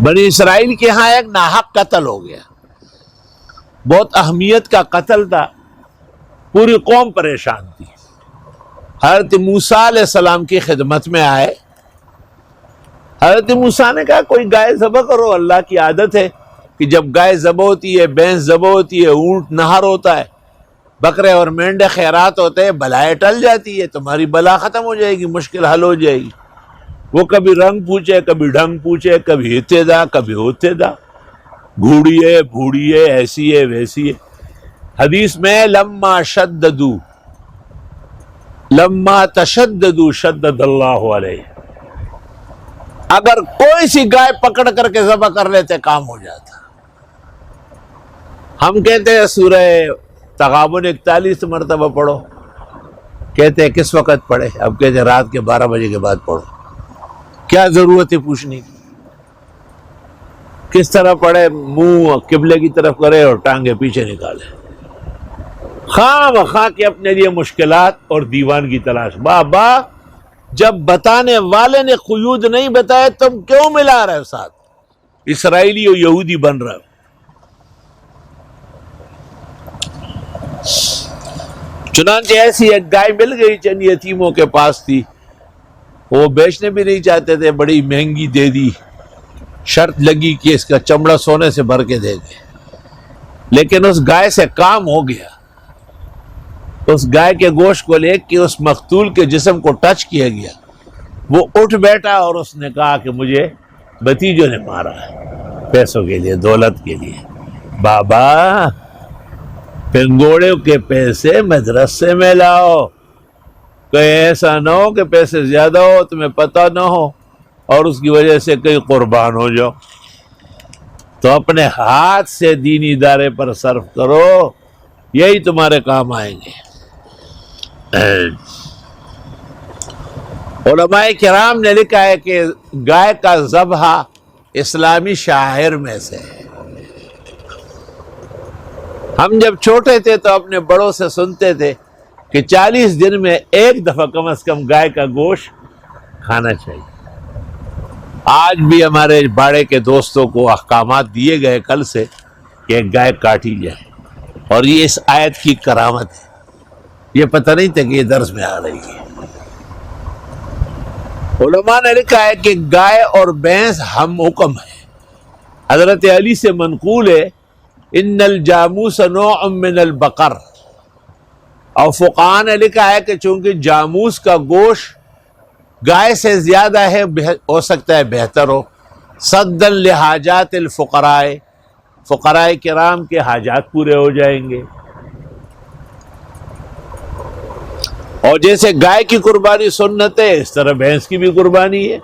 بنی اسرائیل کے ہاں ایک ناحق قتل ہو گیا، بہت اہمیت کا قتل تھا، پوری قوم پریشان تھی۔ حضرت موسیٰ علیہ السلام کی خدمت میں آئے۔ حضرت موسیٰ نے کہا کوئی گائے ذبح کرو، اللہ کی عادت ہے کہ جب گائے ذبح ہوتی ہے، بھینس ذبح ہوتی ہے، اونٹ نہر ہوتا ہے، بکرے اور مینڈے خیرات ہوتے ہیں، بلائے ٹل جاتی ہے، تمہاری بلا ختم ہو جائے گی، مشکل حل ہو جائے گی۔ وہ کبھی رنگ پوچھے، کبھی ڈھنگ پوچھے، کبھی ہتے دا کبھی ہوتے دا، گھوڑی ہے بھوڑی ہے، ایسی ہے ویسی ہے۔ حدیث میں لما تشددوا شدد اللہ علیہ، اگر کوئی سی گائے پکڑ کر کے ذبح کر لیتے کام ہو جاتا۔ ہم کہتے ہیں سورہ تغابن 41 مرتبہ پڑھو، کہتے ہیں کس وقت پڑھے؟ اب کہتے ہیں رات کے 12 بجے کے بعد پڑھو۔ کیا ضرورت ہے پوچھنے کی؟ کس طرح پڑھے؟ منہ قبلے کی طرف کرے اور ٹانگیں پیچھے نکالے، خواہ مخواہ کے اپنے لیے مشکلات اور دیوان کی تلاش۔ بابا جب بتانے والے نے قیود نہیں بتائے تم کیوں ملا رہے ہو ساتھ؟ اسرائیلی اور یہودی بن رہے ہو۔ چنانچہ ایسی ایک گائے مل گئی، چند یتیموں کے پاس تھی، وہ بیچنے بھی نہیں چاہتے تھے، بڑی مہنگی دے دی، شرط لگی کہ اس کا چمڑا سونے سے بھر کے دے گے، لیکن اس گائے سے کام ہو گیا۔ اس گائے کے گوشت کو لے کے اس مقتول کے جسم کو ٹچ کیا گیا، وہ اٹھ بیٹھا اور اس نے کہا کہ مجھے بھتیجوں نے مارا ہے پیسوں کے لیے، دولت کے لیے۔ بابا پنگوڑے کے پیسے مدرسے میں لاؤ، کہیں ایسا نہ ہو کہ پیسے زیادہ ہو تمہیں پتہ نہ ہو اور اس کی وجہ سے کہیں قربان ہو جاؤ۔ تو اپنے ہاتھ سے دینی ادارے پر صرف کرو، یہی تمہارے کام آئیں گے۔ علماء کرام نے لکھا ہے کہ گائے کا ذبح اسلامی شعائر میں سے ہے۔ ہم جب چھوٹے تھے تو اپنے بڑوں سے سنتے تھے کہ 40 دن میں ایک دفعہ کم از کم گائے کا گوشت کھانا چاہیے۔ آج بھی ہمارے باڑے کے دوستوں کو احکامات دیے گئے کل سے کہ ایک گائے کاٹی جائے، اور یہ اس آیت کی کرامت ہے، یہ پتہ نہیں تھا کہ یہ درس میں آ رہی ہے۔ علماء نے لکھا ہے کہ گائے اور بھینس ہم حکم ہے۔ حضرت علی سے منقول ہے ان الجاموس نوع من البقر، اور فقہاء نے لکھا ہے کہ چونکہ جاموس کا گوشت گائے سے زیادہ ہے، ہو سکتا ہے بہتر ہو، صدا لحاجات الفقراء، فقراء کرام کے حاجات پورے ہو جائیں گے۔ اور جیسے گائے کی قربانی سنت ہے، اس طرح بھینس کی بھی قربانی ہے۔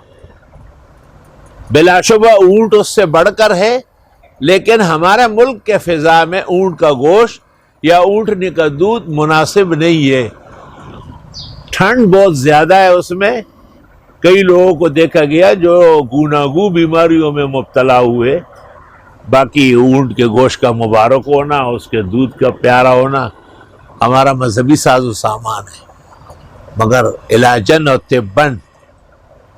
بلا شبہ اونٹ اس سے بڑھ کر ہے، لیکن ہمارے ملک کے فضا میں اونٹ کا گوشت یا اونٹنی کا دودھ مناسب نہیں ہے، ٹھنڈ بہت زیادہ ہے اس میں۔ کئی لوگوں کو دیکھا گیا جو گوناگو بیماریوں میں مبتلا ہوئے۔ باقی اونٹ کے گوشت کا مبارک ہونا، اس کے دودھ کا پیارا ہونا ہمارا مذہبی ساز و سامان ہے، مگر علاجن اور طباً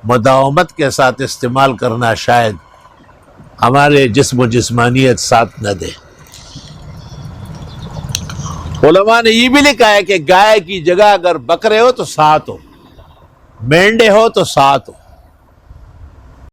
مداومت کے ساتھ استعمال کرنا شاید ہمارے جسم و جسمانیت ساتھ نہ دے۔ علماء نے یہ بھی لکھا ہے کہ گائے کی جگہ اگر بکرے ہو تو 7 ہو، مینڈے ہو تو 7 ہو۔